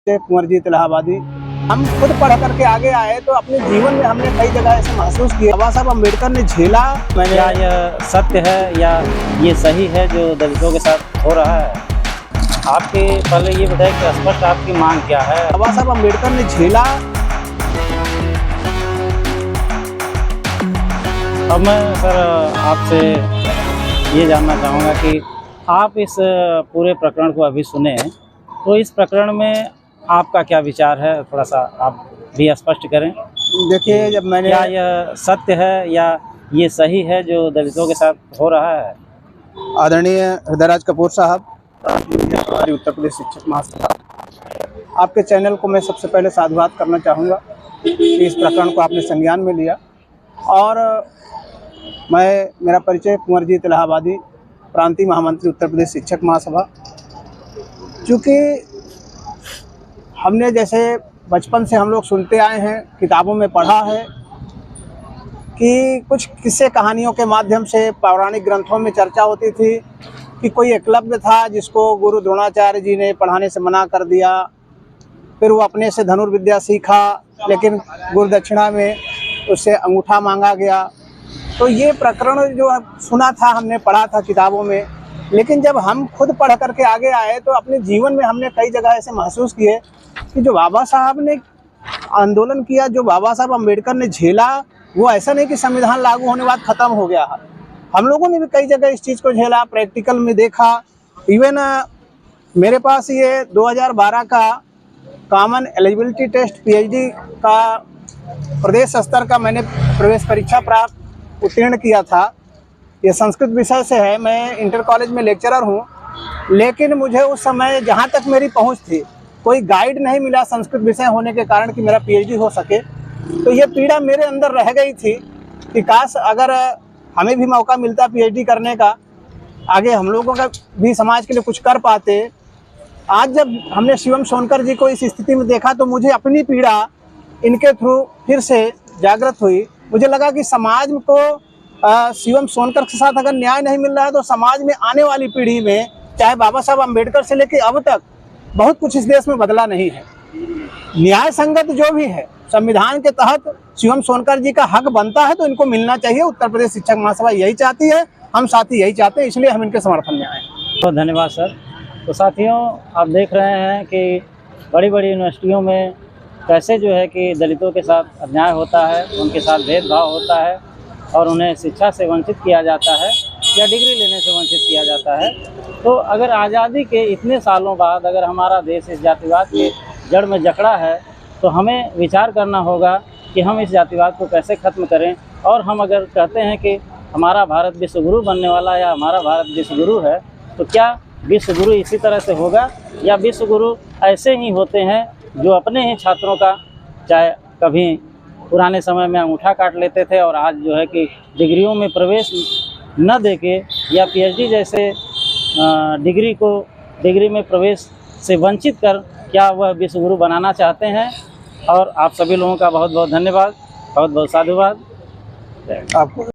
कुंवरजीत इलाहाबादी। हम खुद पढ़ करके आगे आए तो अपने जीवन में हमने कई जगह ऐसे महसूस किया। बाबा साहब अम्बेडकर ने झेला। क्या यह सत्य है या ये सही है जो दलितों के साथ हो रहा है? आपके पहले ये बताएं कि स्पष्ट आपकी मांग क्या है? बाबा साहब अम्बेडकर ने झेला। अब मैं सर आपसे ये जानना चाहूँगा कि आप इस पूरे प्रकरण को अभी सुने, तो इस प्रकरण में आपका क्या विचार है? थोड़ा सा आप भी स्पष्ट करें। देखिए, जब मैंने क्या यह सत्य है या ये सही है जो दलितों के साथ हो रहा है? आदरणीय हृदयराज कपूर साहब, हमारी उत्तर प्रदेश शिक्षक महासभा, आपके चैनल को मैं सबसे पहले साधुवाद करना चाहूँगा कि इस प्रकरण को आपने संज्ञान में लिया। और मेरा परिचय कुंवरजीत इलाहाबादी, प्रांतीय महामंत्री उत्तर प्रदेश शिक्षक महासभा। चूँकि हमने जैसे बचपन से हम लोग सुनते आए हैं, किताबों में पढ़ा है कि कुछ किस्से कहानियों के माध्यम से पौराणिक ग्रंथों में चर्चा होती थी कि कोई एकलव्य था जिसको गुरु द्रोणाचार्य जी ने पढ़ाने से मना कर दिया। फिर वो अपने से धनुर्विद्या सीखा, लेकिन गुरु दक्षिणा में उससे अंगूठा मांगा गया। तो ये प्रकरण जो सुना था, हमने पढ़ा था किताबों में, लेकिन जब हम खुद पढ़ करके आगे आए तो अपने जीवन में हमने कई जगह ऐसे महसूस किए कि जो बाबा साहब ने आंदोलन किया, जो बाबा साहब अम्बेडकर ने झेला, वो ऐसा नहीं कि संविधान लागू होने बाद ख़त्म हो गया है। हम लोगों ने भी कई जगह इस चीज़ को झेला, प्रैक्टिकल में देखा। इवन मेरे पास ये 2012 का कॉमन एलिजिबिलिटी टेस्ट पीएचडी का प्रदेश स्तर का मैंने प्रवेश परीक्षा उत्तीर्ण किया था। ये संस्कृत विषय से है। मैं इंटर कॉलेज में लेक्चरर हूँ, लेकिन मुझे उस समय जहाँ तक मेरी पहुँच थी, कोई गाइड नहीं मिला संस्कृत विषय होने के कारण कि मेरा पीएचडी हो सके। तो ये पीड़ा मेरे अंदर रह गई थी कि काश अगर हमें भी मौका मिलता पीएचडी करने का, आगे हम लोगों का भी समाज के लिए कुछ कर पाते। आज जब हमने शिवम सोनकर जी को इस स्थिति में देखा तो मुझे अपनी पीड़ा इनके थ्रू फिर से जागृत हुई। मुझे लगा कि समाज को शिवम सोनकर के साथ अगर न्याय नहीं मिल रहा है तो समाज में आने वाली पीढ़ी में, चाहे बाबा साहब अम्बेडकर से लेकर अब तक, बहुत कुछ इस देश में बदला नहीं है। न्याय संगत जो भी है, संविधान के तहत शिवम सोनकर जी का हक बनता है तो इनको मिलना चाहिए। उत्तर प्रदेश शिक्षक महासभा यही चाहती है, हम साथी यही चाहते हैं, इसलिए हम इनके समर्थन में आए। बहुत धन्यवाद सर। तो साथियों, आप देख रहे हैं कि बड़ी बड़ी यूनिवर्सिटियों में कैसे जो है कि दलितों के साथ अन्याय होता है, उनके साथ भेदभाव होता है और उन्हें शिक्षा से वंचित किया जाता है या डिग्री लेने से वंचित किया जाता है। तो अगर आज़ादी के इतने सालों बाद अगर हमारा देश इस जातिवाद के जड़ में जकड़ा है तो हमें विचार करना होगा कि हम इस जातिवाद को कैसे ख़त्म करें। और हम अगर कहते हैं कि हमारा भारत विश्वगुरु बनने वाला है या हमारा भारत विश्वगुरु है, तो क्या विश्वगुरु इसी तरह से होगा या विश्वगुरु ऐसे ही होते हैं जो अपने ही छात्रों का, चाहे कभी पुराने समय में अंगूठा काट लेते थे और आज जो है कि डिग्रियों में प्रवेश न देके या पीएचडी जैसे डिग्री में प्रवेश से वंचित कर क्या वह विश्वगुरु बनाना चाहते हैं? और आप सभी लोगों का बहुत बहुत धन्यवाद, बहुत बहुत साधुवाद आपको।